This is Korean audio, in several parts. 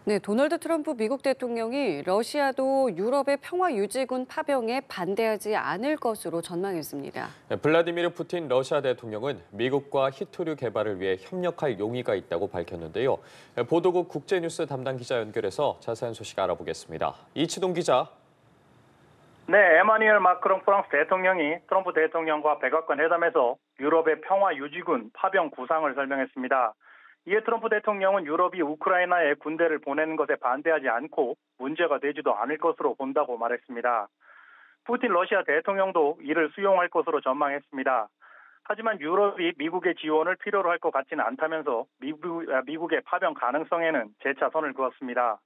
네, 도널드 트럼프 미국 대통령이 러시아도 유럽의 평화유지군 파병에 반대하지 않을 것으로 전망했습니다. 블라디미르 푸틴 러시아 대통령은 미국과 히토류 개발을 위해 협력할 용의가 있다고 밝혔는데요. 보도국 국제뉴스 담당 기자 연결해서 자세한 소식 알아보겠습니다. 이치동 기자. 네, 에마뉘엘 마크롱 프랑스 대통령이 트럼프 대통령과 백악관 회담에서 유럽의 평화유지군 파병 구상을 설명했습니다. 이에 트럼프 대통령은 유럽이 우크라이나에 군대를 보내는 것에 반대하지 않고 문제가 되지도 않을 것으로 본다고 말했습니다. 푸틴 러시아 대통령도 이를 수용할 것으로 전망했습니다. 하지만 유럽이 미국의 지원을 필요로 할 것 같지는 않다면서 미국의 파병 가능성에는 재차 선을 그었습니다.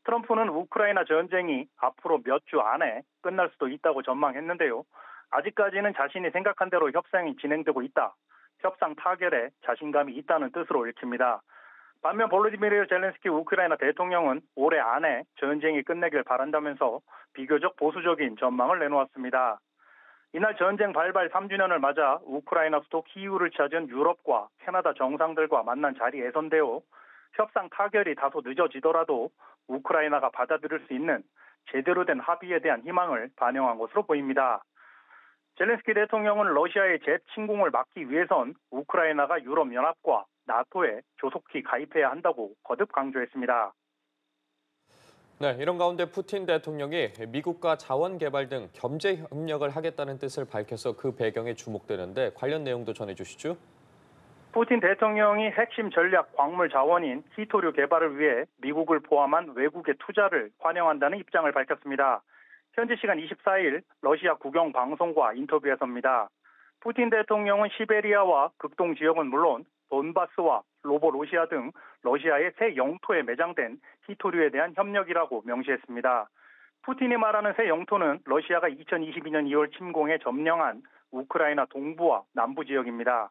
트럼프는 우크라이나 전쟁이 앞으로 몇 주 안에 끝날 수도 있다고 전망했는데요. 아직까지는 자신이 생각한 대로 협상이 진행되고 있다. 협상 타결에 자신감이 있다는 뜻으로 읽힙니다. 반면 볼로디미르 젤렌스키 우크라이나 대통령은 올해 안에 전쟁이 끝내길 바란다면서 비교적 보수적인 전망을 내놓았습니다. 이날 전쟁 발발 3주년을 맞아 우크라이나 수도 키이우를 찾은 유럽과 캐나다 정상들과 만난 자리에선데요. 협상 타결이 다소 늦어지더라도 우크라이나가 받아들일 수 있는 제대로 된 합의에 대한 희망을 반영한 것으로 보입니다. 젤렌스키 대통령은 러시아의 재침공을 막기 위해선 우크라이나가 유럽연합과 나토에 조속히 가입해야 한다고 거듭 강조했습니다. 네, 이런 가운데 푸틴 대통령이 미국과 자원 개발 등 경제 협력을 하겠다는 뜻을 밝혀서 그 배경에 주목되는데 관련 내용도 전해주시죠. 푸틴 대통령이 핵심 전략 광물 자원인 히토류 개발을 위해 미국을 포함한 외국의 투자를 환영한다는 입장을 밝혔습니다. 현지 시간 24일 러시아 국영 방송과 인터뷰에서입니다. 푸틴 대통령은 시베리아와 극동 지역은 물론 돈바스와 로보로시아 등 러시아의 새 영토에 매장된 히토류에 대한 협력이라고 명시했습니다. 푸틴이 말하는 새 영토는 러시아가 2022년 2월 침공해 점령한 우크라이나 동부와 남부 지역입니다.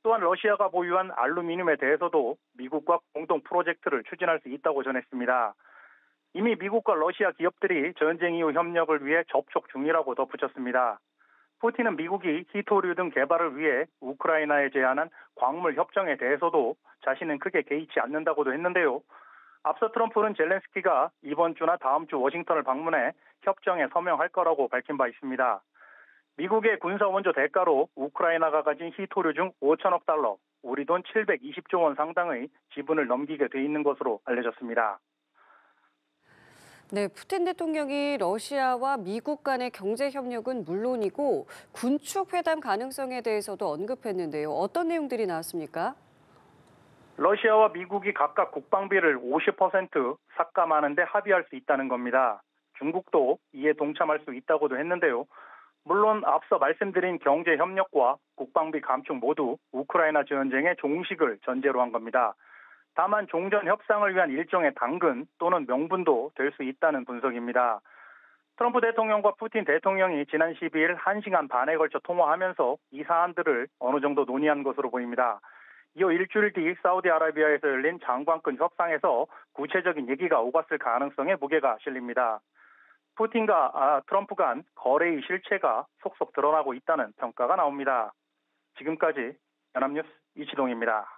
또한 러시아가 보유한 알루미늄에 대해서도 미국과 공동 프로젝트를 추진할 수 있다고 전했습니다. 이미 미국과 러시아 기업들이 전쟁 이후 협력을 위해 접촉 중이라고 덧붙였습니다. 푸틴은 미국이 히토류 등 개발을 위해 우크라이나에 제안한 광물 협정에 대해서도 자신은 크게 개의치 않는다고도 했는데요. 앞서 트럼프는 젤렌스키가 이번 주나 다음 주 워싱턴을 방문해 협정에 서명할 거라고 밝힌 바 있습니다. 미국의 군사 원조 대가로 우크라이나가 가진 히토류 중 5천억 달러, 우리 돈 720조 원 상당의 지분을 넘기게 돼 있는 것으로 알려졌습니다. 네, 푸틴 대통령이 러시아와 미국 간의 경제 협력은 물론이고 군축 회담 가능성에 대해서도 언급했는데요. 어떤 내용들이 나왔습니까? 러시아와 미국이 각각 국방비를 50% 삭감하는 데 합의할 수 있다는 겁니다. 중국도 이에 동참할 수 있다고도 했는데요. 물론 앞서 말씀드린 경제 협력과 국방비 감축 모두 우크라이나 전쟁의 종식을 전제로 한 겁니다. 다만 종전 협상을 위한 일종의 당근 또는 명분도 될 수 있다는 분석입니다. 트럼프 대통령과 푸틴 대통령이 지난 12일 1시간 반에 걸쳐 통화하면서 이 사안들을 어느 정도 논의한 것으로 보입니다. 이어 일주일 뒤 사우디아라비아에서 열린 장관급 협상에서 구체적인 얘기가 오갔을 가능성에 무게가 실립니다. 푸틴과 트럼프 간 거래의 실체가 속속 드러나고 있다는 평가가 나옵니다. 지금까지 연합뉴스 이치동입니다.